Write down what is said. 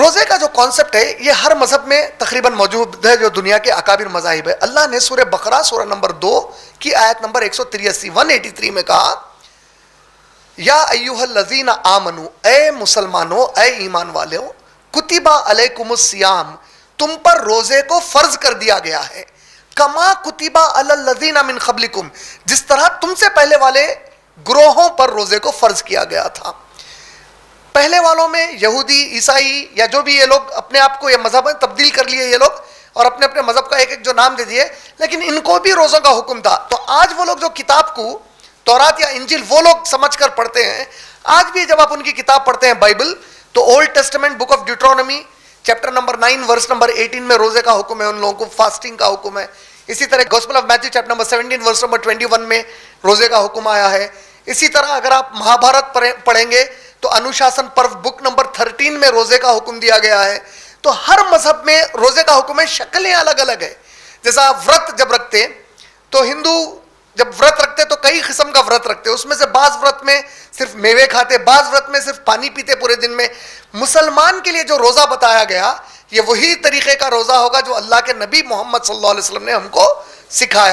روزے کا جو کانسیپٹ ہے یہ ہر مذہب میں تقریباً موجود ہے جو دنیا کے اکابر مذاہب ہے. اللہ نے سورہ بقرہ سورہ نمبر 2 کی آیت نمبر 183 میں کہا یا ایھا الذین آمنو، اے مسلمانوں، اے ایمان والو، کتب علیکم الصیام، تم پر روزے کو فرض کر دیا گیا ہے، کما کتب علی الذین من قبلکم، جس طرح تم سے پہلے والے گروہوں پر روزے کو فرض کیا گیا تھا. پہلے والوں میں یہودی، عیسائی یا جو بھی یہ لوگ اپنے آپ کو یہ مذہب میں تبدیل کر لیے یہ لوگ اور اپنے اپنے مذہب کا ایک ایک جو نام دے دیے، لیکن ان کو بھی روزوں کا حکم تھا. تو آج وہ لوگ جو کتاب کو تورات یا انجیل وہ لوگ سمجھ کر پڑھتے ہیں، آج بھی جب آپ ان کی کتاب پڑھتے ہیں بائبل، تو old testament book of Deuteronomy chapter number 9 verse number 18 میں روزے کا حکم ہے، ان لوگوں کو فاسٹنگ کا حکم ہے. اسی طرح gospel of Matthew chapter number 17 verse number 21 میں روزے کا حکم آیا ہے. اسی طرح اگر آپ مہابھارت پڑھیں گے تو انوشاسن پرو بک نمبر 13 میں روزے کا حکم دیا گیا ہے. تو ہر مذہب میں روزے کا حکم ہے، شکلیں الگ الگ ہے. جیسا ورت جب رکھتے تو ہندو جب ورت رکھتے تو کئی قسم کا ورت رکھتے، اس میں سے بعض ورت میں صرف میوے کھاتے، بعض ورت میں صرف پانی پیتے پورے دن میں. مسلمان کے لیے جو روزہ بتایا گیا یہ وہی طریقے کا روزہ ہوگا جو اللہ کے نبی محمد صلی اللہ علیہ وسلم نے ہم کو سکھایا.